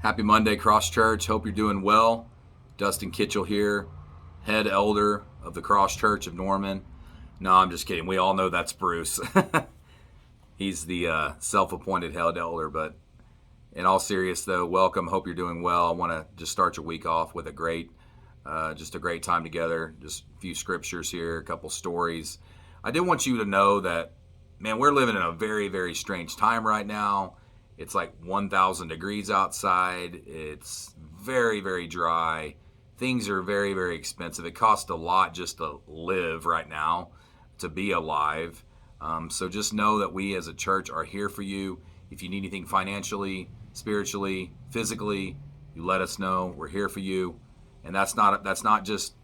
Happy Monday, Cross Church. Hope you're doing well. Dustin Kitchel here, head elder of the Cross Church of Norman. No, I'm just kidding. We all know that's Bruce. He's the self-appointed head elder. But in all seriousness, though, welcome. Hope you're doing well. I want to just start your week off with a great time together. Just a few scriptures here, a couple stories. I did want you to know that, man, we're living in a very, very strange time right now. It's like 1,000 degrees outside. It's very, very dry. Things are very, very expensive. It costs a lot just to live right now, to be alive. So just know that we as a church are here for you. If you need anything financially, spiritually, physically, you let us know. We're here for you. And that's not just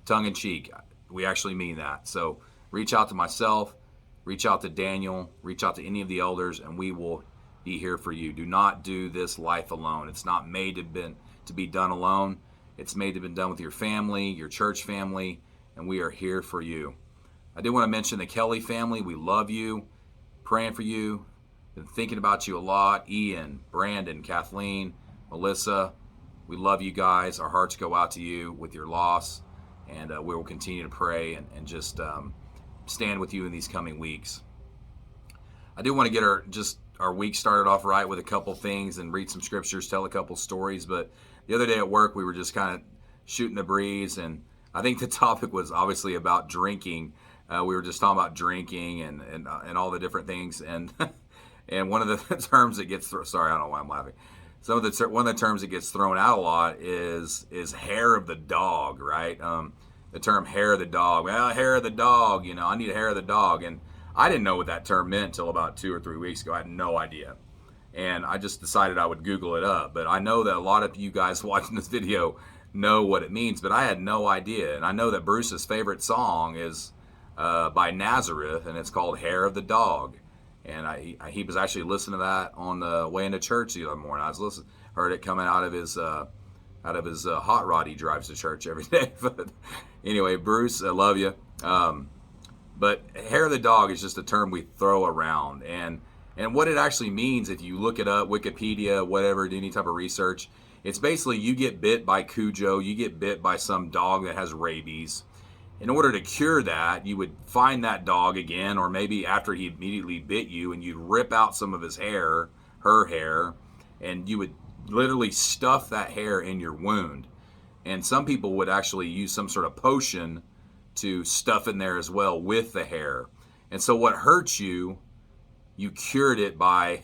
tongue in cheek. We actually mean that. So reach out to myself, reach out to Daniel, reach out to any of the elders, and we will be here for you. Do not do this life alone. It's not made to be done alone. It's made to be done with your family, your church family, and we are here for you. I did want to mention the Kelly family. We love you, praying for you, been thinking about you a lot. Ian, Brandon, Kathleen, Melissa, we love you guys. Our hearts go out to you with your loss, and we will continue to pray and just stand with you in these coming weeks. I do want to get our week started off right with a couple things and read some scriptures, tell a couple stories. But the other day at work, we were just kind of shooting the breeze, and I think the topic was obviously about drinking. We were just talking about drinking and all the different things, and and one of the terms that gets sorry, I don't know why I'm laughing. One of the terms that gets thrown out a lot is hair of the dog, right? The term hair of the dog. Well, hair of the dog. I need a hair of the dog, and I didn't know what that term meant until about 2 or 3 weeks ago. I had no idea. And I just decided I would Google it up. But I know that a lot of you guys watching this video know what it means, but I had no idea. And I know that Bruce's favorite song is by Nazareth, and it's called Hair of the Dog. And he was actually listening to that on the way into church the other morning. Heard it coming out of his hot rod he drives to church every day. But anyway, Bruce, I love you. But hair of the dog is just a term we throw around, and what it actually means, if you look it up, Wikipedia, whatever, do any type of research, it's basically you get bit by Cujo, you get bit by some dog that has rabies. In order to cure that, you would find that dog again, or maybe after he immediately bit you, and you'd rip out some of his hair, her hair, and you would literally stuff that hair in your wound. And some people would actually use some sort of potion to stuff in there as well with the hair. And so what hurts you, you cured it by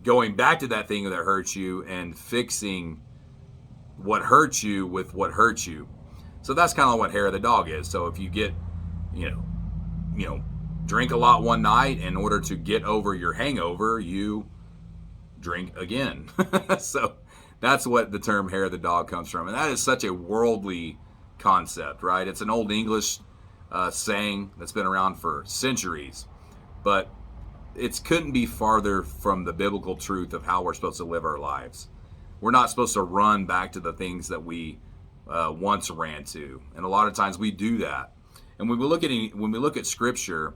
going back to that thing that hurts you and fixing what hurts you with what hurts you. So that's kind of what hair of the dog is. So if you get, drink a lot one night, in order to get over your hangover, you drink again. So that's what the term hair of the dog comes from. And that is such a worldly concept, right? It's an old English saying that's been around for centuries, but it couldn't be farther from the biblical truth of how we're supposed to live our lives. We're not supposed to run back to the things that we once ran to, and a lot of times we do that. And when we look at Scripture,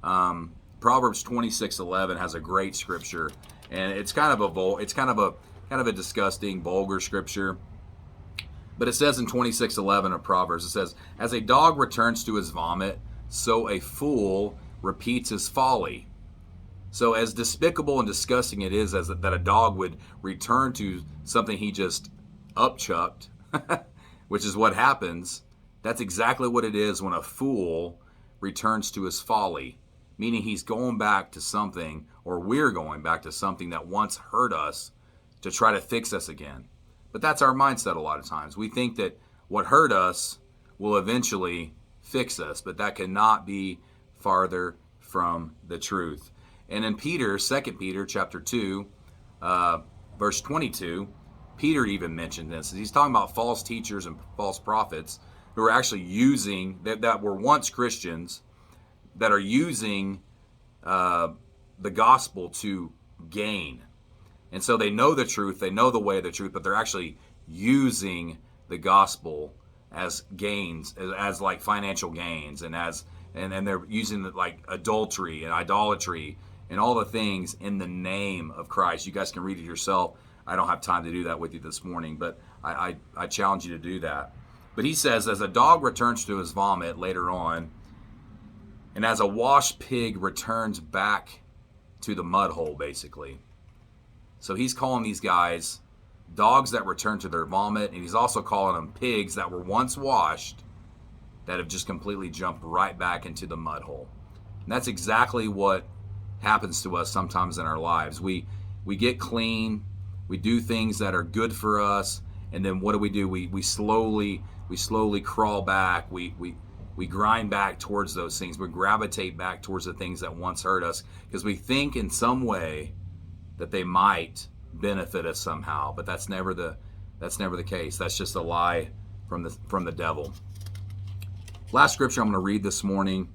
Proverbs 26:11 has a great scripture, and it's kind of a disgusting, vulgar scripture. But it says in 26:11 of Proverbs, it says, "As a dog returns to his vomit, so a fool repeats his folly." So as despicable and disgusting it is as that a dog would return to something he just upchucked, which is what happens, that's exactly what it is when a fool returns to his folly, meaning he's going back to something, or we're going back to something that once hurt us to try to fix us again. But that's our mindset a lot of times. We think that what hurt us will eventually fix us, but that cannot be farther from the truth. And in Peter, 2 Peter chapter 2, verse 22, Peter even mentioned this. He's talking about false teachers and false prophets who are actually using, that were once Christians, that are using the gospel to gain. And so they know the truth, they know the way of the truth, but they're actually using the gospel as gains, as like financial gains, and they're using like adultery and idolatry and all the things in the name of Christ. You guys can read it yourself. I don't have time to do that with you this morning, but I challenge you to do that. But he says, as a dog returns to his vomit later on, and as a washed pig returns back to the mud hole, basically. So he's calling these guys dogs that return to their vomit, and he's also calling them pigs that were once washed that have just completely jumped right back into the mud hole. And that's exactly what happens to us sometimes in our lives. We get clean, we do things that are good for us, and then what do? We slowly crawl back. We grind back towards those things. We gravitate back towards the things that once hurt us because we think in some way that they might benefit us somehow, but that's never the case. That's just a lie from the devil. Last scripture I'm going to read this morning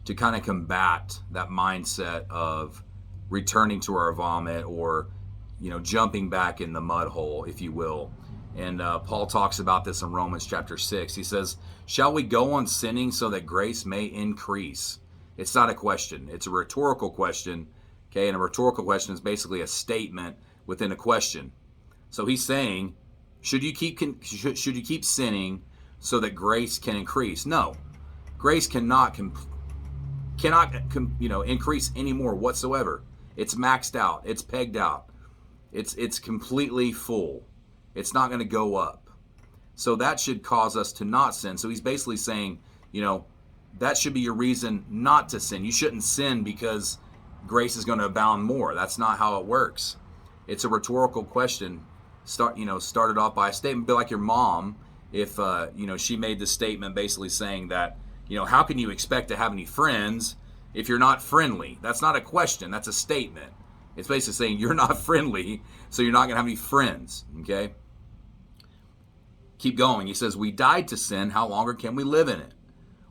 to kind of combat that mindset of returning to our vomit or jumping back in the mud hole, if you will. And Paul talks about this in Romans chapter 6. He says, shall we go on sinning so that grace may increase? It's not a question. It's a rhetorical question. Okay, and a rhetorical question is basically a statement within a question. So he's saying, should you keep sinning so that grace can increase? No, grace cannot increase anymore whatsoever. It's maxed out. It's pegged out. It's completely full. It's not going to go up. So that should cause us to not sin. So he's basically saying, that should be your reason not to sin. You shouldn't sin because grace is going to abound more. That's not how it works. It's a rhetorical question. Started off by a statement, be like your mom, if she made the statement basically saying that, how can you expect to have any friends if you're not friendly? That's not a question. That's a statement. It's basically saying you're not friendly, so you're not going to have any friends. Okay. Keep going. He says, we died to sin. How longer can we live in it?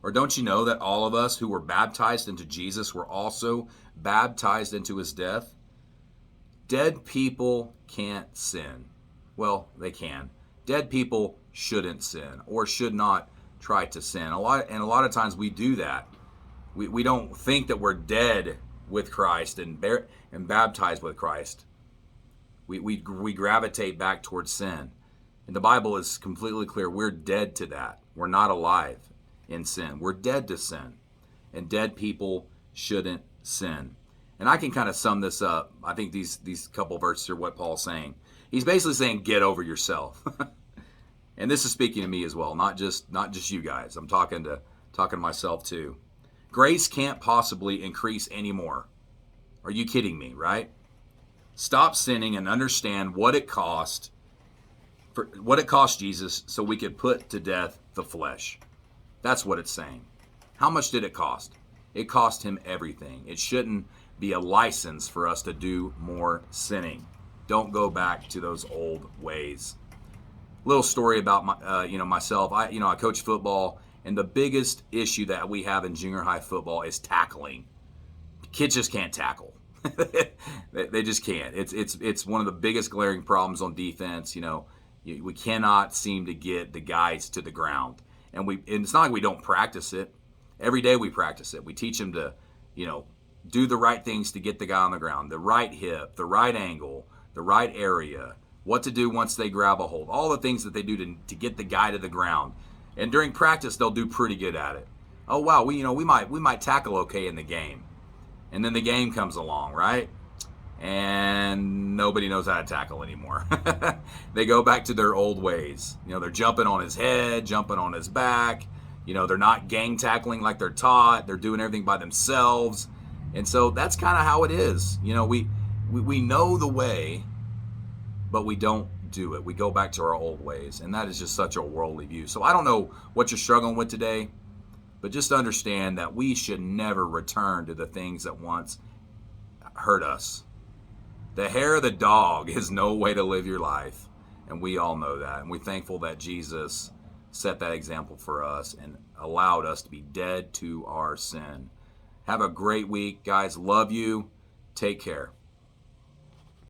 Or don't you know that all of us who were baptized into Jesus were also baptized into his death? Dead people can't sin. Well, they can. Dead people shouldn't sin or should not try to sin. A lot of times we do that. We don't think that we're dead with Christ and baptized with Christ. We gravitate back towards sin. And the Bible is completely clear. We're dead to that. We're not alive in sin. We're dead to sin. And dead people shouldn't sin. And I can kind of sum this up. I think these couple verses are what Paul's saying. He's basically saying, get over yourself. And this is speaking to me as well, not just you guys. I'm talking to myself too. Grace can't possibly increase anymore. Are you kidding me, right? Stop sinning and understand what it cost Jesus so we could put to death the flesh. That's what it's saying. How much did it cost? It cost him everything. It shouldn't be a license for us to do more sinning. Don't go back to those old ways. Little story about myself. I coach football, and the biggest issue that we have in junior high football is tackling. Kids just can't tackle. They just can't. It's one of the biggest glaring problems on defense. We cannot seem to get the guys to the ground, and it's not like we don't practice it. Every day we practice it. We teach them to, do the right things to get the guy on the ground. The right hip, the right angle, the right area, what to do once they grab a hold. All the things that they do to get the guy to the ground. And during practice, they'll do pretty good at it. Oh wow, we might tackle okay in the game, and then the game comes along, right? And nobody knows how to tackle anymore. They go back to their old ways. They're jumping on his head, jumping on his back. They're not gang tackling like they're taught. They're doing everything by themselves. And so that's kind of how it is. We know the way, but we don't do it. We go back to our old ways. And that is just such a worldly view. So I don't know what you're struggling with today, but just understand that we should never return to the things that once hurt us. The hair of the dog is no way to live your life. And we all know that. And we're thankful that Jesus set that example for us and allowed us to be dead to our sin. Have a great week, guys. Love you. Take care.